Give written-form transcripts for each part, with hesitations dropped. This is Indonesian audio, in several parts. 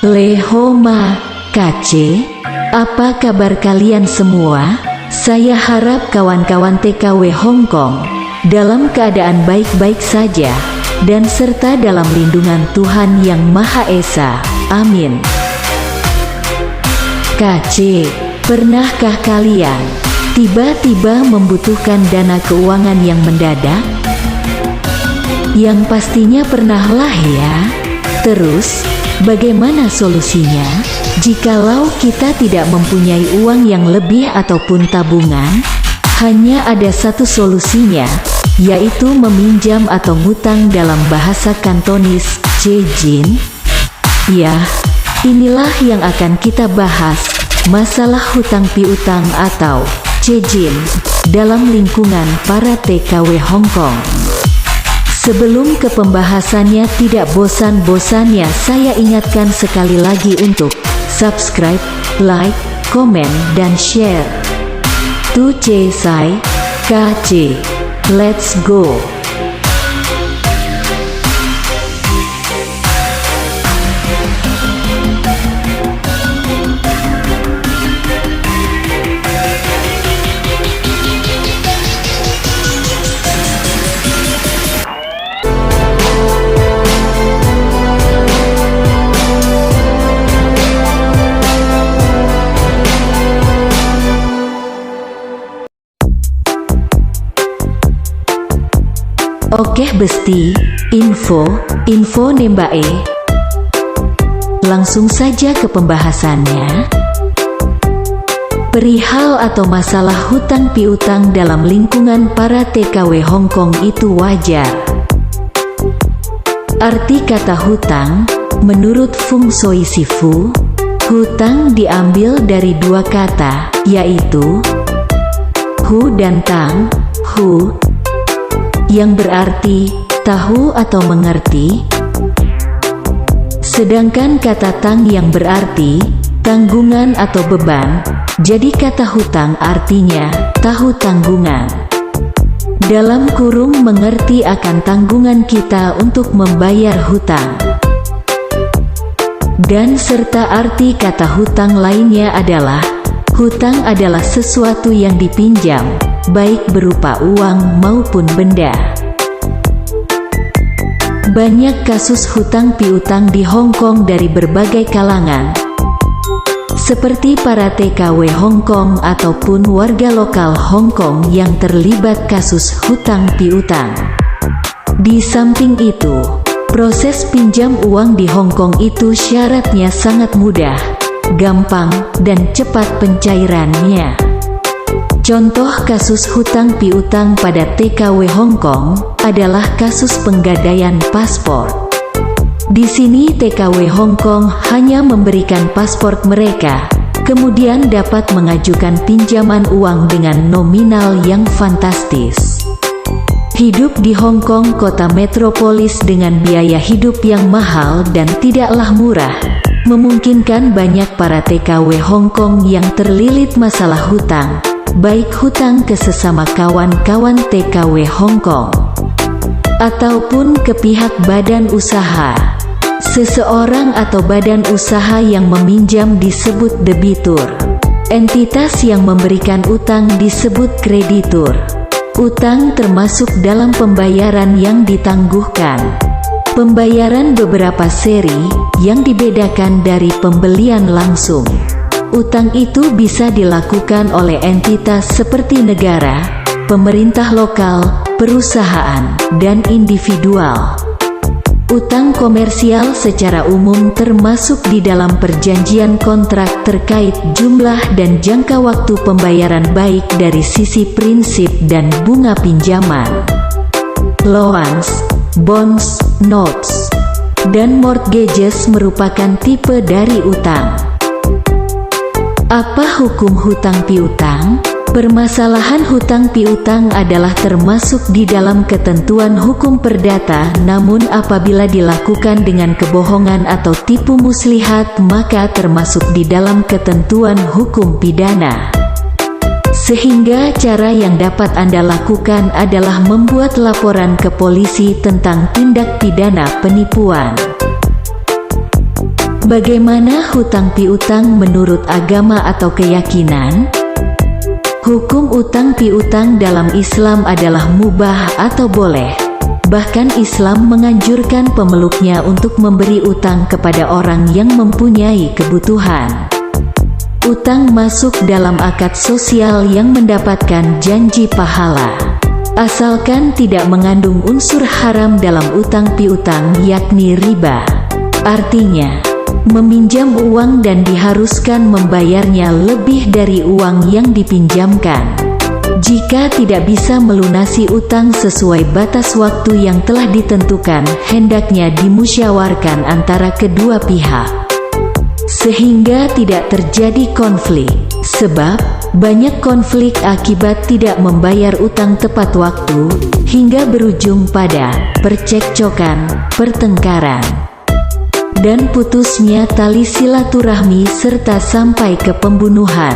Lehoma, KC, apa kabar kalian semua? Saya harap kawan-kawan TKW Hong Kong dalam keadaan baik-baik saja dan serta dalam lindungan Tuhan Yang Maha Esa. Amin. KC, pernahkah kalian tiba-tiba membutuhkan dana keuangan yang mendadak? Yang pastinya pernah lah ya. Terus, bagaimana solusinya? Jikalau kita tidak mempunyai uang yang lebih ataupun tabungan, hanya ada satu solusinya, yaitu meminjam atau ngutang dalam bahasa Kantonis, Cejin. Ya, inilah yang akan kita bahas, masalah hutang piutang atau Cejin, dalam lingkungan para TKW Hong Kong. Sebelum ke pembahasannya, tidak bosan-bosannya saya ingatkan sekali lagi untuk subscribe, like, komen, dan share. Tu Ce Sai, KC. Let's go! Oke besti, info nembae. Langsung saja ke pembahasannya. Perihal atau masalah hutang piutang dalam lingkungan para TKW Hong Kong itu wajar. Arti kata hutang, menurut Feng Shui Sifu, hutang diambil dari dua kata, yaitu hu dan tang. Hu yang berarti tahu atau mengerti, sedangkan kata tang yang berarti tanggungan atau beban. Jadi kata hutang artinya tahu tanggungan, dalam kurung mengerti akan tanggungan kita untuk membayar hutang. Dan serta arti kata hutang lainnya adalah hutang adalah sesuatu yang dipinjam, baik berupa uang maupun benda. Banyak kasus hutang piutang di Hong Kong dari berbagai kalangan, seperti para TKW Hong Kong ataupun warga lokal Hong Kong yang terlibat kasus hutang piutang. Di samping itu, proses pinjam uang di Hong Kong itu syaratnya sangat mudah, gampang, dan cepat pencairannya. Contoh kasus hutang piutang pada TKW Hong Kong adalah kasus penggadaian paspor. Di sini TKW Hong Kong hanya memberikan paspor mereka, kemudian dapat mengajukan pinjaman uang dengan nominal yang fantastis. Hidup di Hong Kong kota metropolis dengan biaya hidup yang mahal dan tidaklah murah, memungkinkan banyak para TKW Hong Kong yang terlilit masalah hutang, baik hutang ke sesama kawan-kawan TKW Hong Kong, ataupun ke pihak badan usaha. Seseorang atau badan usaha yang meminjam disebut debitur. Entitas yang memberikan utang disebut kreditur. Utang termasuk dalam pembayaran yang ditangguhkan. Pembayaran beberapa seri yang dibedakan dari pembelian langsung. Utang itu bisa dilakukan oleh entitas seperti negara, pemerintah lokal, perusahaan, dan individual. Utang komersial secara umum termasuk di dalam perjanjian kontrak terkait jumlah dan jangka waktu pembayaran baik dari sisi prinsip dan bunga pinjaman. Loans, bonds, notes, dan mortgages merupakan tipe dari utang. Apa hukum hutang piutang? Permasalahan hutang piutang adalah termasuk di dalam ketentuan hukum perdata, namun apabila dilakukan dengan kebohongan atau tipu muslihat maka termasuk di dalam ketentuan hukum pidana. Sehingga cara yang dapat Anda lakukan adalah membuat laporan ke polisi tentang tindak pidana penipuan. Bagaimana hutang piutang menurut agama atau keyakinan? Hukum utang piutang dalam Islam adalah mubah atau boleh. Bahkan Islam menganjurkan pemeluknya untuk memberi utang kepada orang yang mempunyai kebutuhan. Utang masuk dalam akad sosial yang mendapatkan janji pahala. Asalkan tidak mengandung unsur haram dalam utang piutang, yakni riba. Artinya, meminjam uang dan diharuskan membayarnya lebih dari uang yang dipinjamkan. Jika tidak bisa melunasi utang sesuai batas waktu yang telah ditentukan, hendaknya dimusyawarkan antara kedua pihak, sehingga tidak terjadi konflik. Sebab, banyak konflik akibat tidak membayar utang tepat waktu, hingga berujung pada percekcokan, pertengkaran, dan putusnya tali silaturahmi serta sampai ke pembunuhan.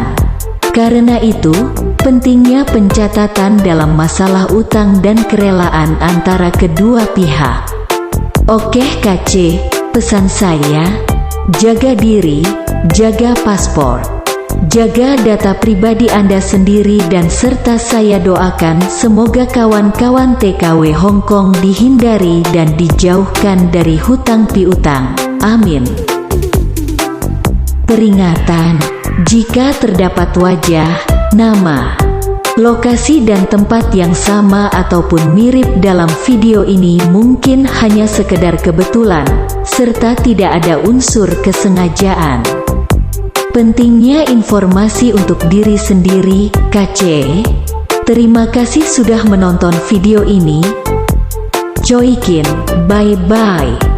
Karena itu, pentingnya pencatatan dalam masalah utang dan kerelaan antara kedua pihak. Oke KC, pesan saya, jaga diri, jaga paspor, jaga data pribadi Anda sendiri, dan serta saya doakan semoga kawan-kawan TKW Hong Kong dihindari dan dijauhkan dari hutang piutang. Amin. Peringatan: jika terdapat wajah, nama, lokasi dan tempat yang sama ataupun mirip dalam video ini mungkin hanya sekedar kebetulan, serta tidak ada unsur kesengajaan. Pentingnya informasi untuk diri sendiri, KC. Terima kasih sudah menonton video ini. Choi Kin, bye-bye.